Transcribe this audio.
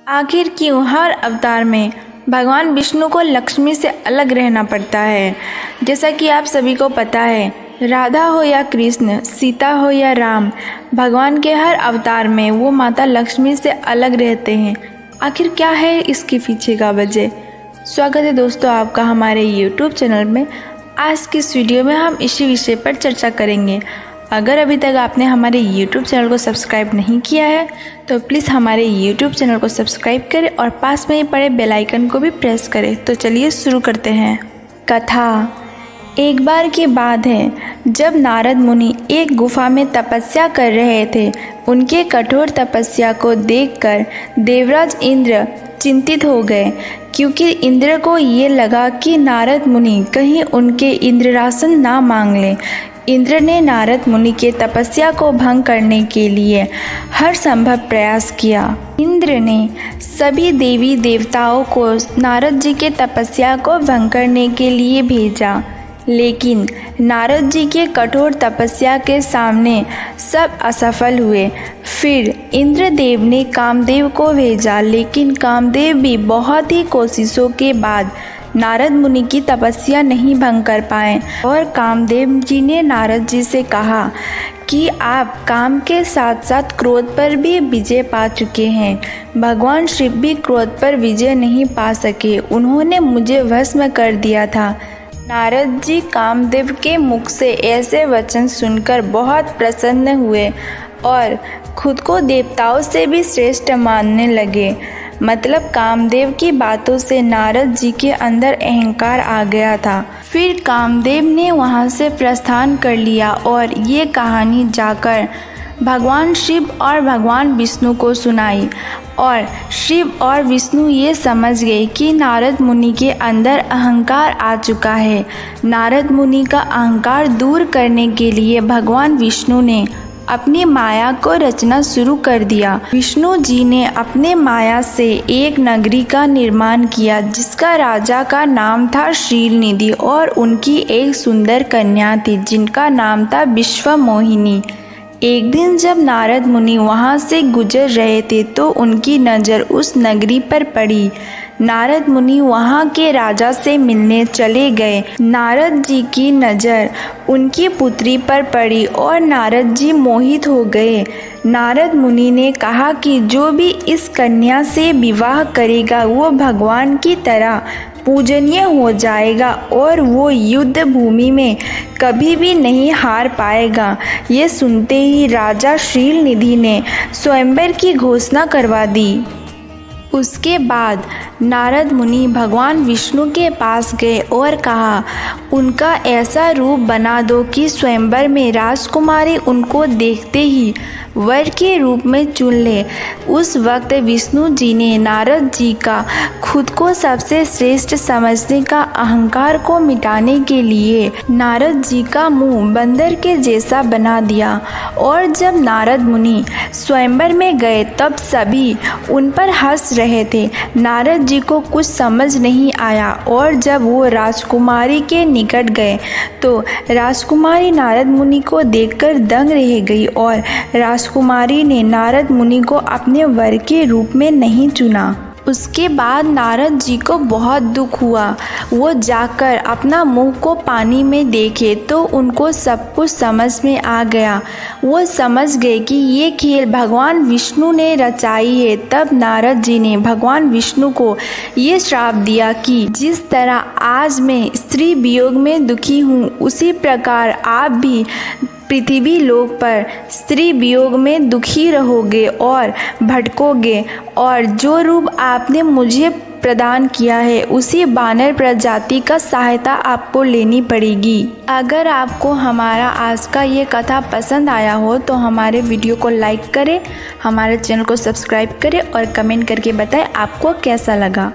आखिर क्यों हर अवतार में भगवान विष्णु को लक्ष्मी से अलग रहना पड़ता है। जैसा कि आप सभी को पता है, राधा हो या कृष्ण, सीता हो या राम, भगवान के हर अवतार में वो माता लक्ष्मी से अलग रहते हैं। आखिर क्या है इसके पीछे का वजह। स्वागत है दोस्तों आपका हमारे YouTube चैनल में। आज की इस वीडियो में हम इसी विषय पर चर्चा करेंगे। अगर अभी तक आपने हमारे YouTube चैनल को सब्सक्राइब नहीं किया है तो प्लीज़ हमारे YouTube चैनल को सब्सक्राइब करें और पास में ही पड़े बेल आइकन को भी प्रेस करें। तो चलिए शुरू करते हैं। कथा। एक बार की बात है जब नारद मुनि एक गुफा में तपस्या कर रहे थे। उनके कठोर तपस्या को देखकर देवराज इंद्र चिंतित हो गए, क्योंकि इंद्र को ये लगा कि नारद मुनि कहीं उनके इंद्रासन ना मांग लें। इंद्र ने नारद मुनि के तपस्या को भंग करने के लिए हर संभव प्रयास किया। इंद्र ने सभी देवी देवताओं को नारद जी के तपस्या को भंग करने के लिए भेजा, लेकिन नारद जी के कठोर तपस्या के सामने सब असफल हुए। फिर इंद्रदेव ने कामदेव को भेजा, लेकिन कामदेव भी बहुत ही कोशिशों के बाद नारद मुनि की तपस्या नहीं भंग कर पाए। और कामदेव जी ने नारद जी से कहा कि आप काम के साथ साथ क्रोध पर भी विजय पा चुके हैं। भगवान शिव भी क्रोध पर विजय नहीं पा सके, उन्होंने मुझे भस्म कर दिया था। नारद जी कामदेव के मुख से ऐसे वचन सुनकर बहुत प्रसन्न हुए और खुद को देवताओं से भी श्रेष्ठ मानने लगे। मतलब कामदेव की बातों से नारद जी के अंदर अहंकार आ गया था। फिर कामदेव ने वहां से प्रस्थान कर लिया और ये कहानी जाकर भगवान शिव और भगवान विष्णु को सुनाई। और शिव और विष्णु ये समझ गए कि नारद मुनि के अंदर अहंकार आ चुका है। नारद मुनि का अहंकार दूर करने के लिए भगवान विष्णु ने अपनी माया को रचना शुरू कर दिया। विष्णु जी ने अपने माया से एक नगरी का निर्माण किया, जिसका राजा का नाम था शीलनिधि और उनकी एक सुंदर कन्या थी जिनका नाम था विश्वमोहिनी। एक दिन जब नारद मुनि वहां से गुजर रहे थे तो उनकी नज़र उस नगरी पर पड़ी। नारद मुनि वहां के राजा से मिलने चले गए। नारद जी की नज़र उनकी पुत्री पर पड़ी और नारद जी मोहित हो गए। नारद मुनि ने कहा कि जो भी इस कन्या से विवाह करेगा वो भगवान की तरह पूजनीय हो जाएगा और वो युद्ध भूमि में कभी भी नहीं हार पाएगा। ये सुनते ही राजा शीलनिधि ने स्वयंवर की घोषणा करवा दी। उसके बाद नारद मुनि भगवान विष्णु के पास गए और कहा, उनका ऐसा रूप बना दो कि स्वयंवर में राजकुमारी उनको देखते ही वर के रूप में चुन ले। उस वक्त विष्णु जी ने नारद जी का खुद को सबसे श्रेष्ठ समझने का अहंकार को मिटाने के लिए नारद जी का मुंह बंदर के जैसा बना दिया। और जब नारद मुनि स्वयंवर में गए तब सभी उन पर हंस रहे थे। नारद जी को कुछ समझ नहीं आया और जब वो राजकुमारी के निकट गए तो राजकुमारी नारद मुनि को देखकर दंग रह गई और राजकुमारी ने नारद मुनि को अपने वर के रूप में नहीं चुना। उसके बाद नारद जी को बहुत दुख हुआ। वो जाकर अपना मुंह को पानी में देखे तो उनको सब कुछ समझ में आ गया। वो समझ गए कि ये खेल भगवान विष्णु ने रचाई है। तब नारद जी ने भगवान विष्णु को ये श्राप दिया कि जिस तरह आज मैं स्त्री वियोग में दुखी हूँ, उसी प्रकार आप भी पृथ्वी लोक पर स्त्री वियोग में दुखी रहोगे और भटकोगे, और जो रूप आपने मुझे प्रदान किया है उसी बानर प्रजाति का सहायता आपको लेनी पड़ेगी। अगर आपको हमारा आज का ये कथा पसंद आया हो तो हमारे वीडियो को लाइक करें, हमारे चैनल को सब्सक्राइब करें और कमेंट करके बताएं आपको कैसा लगा।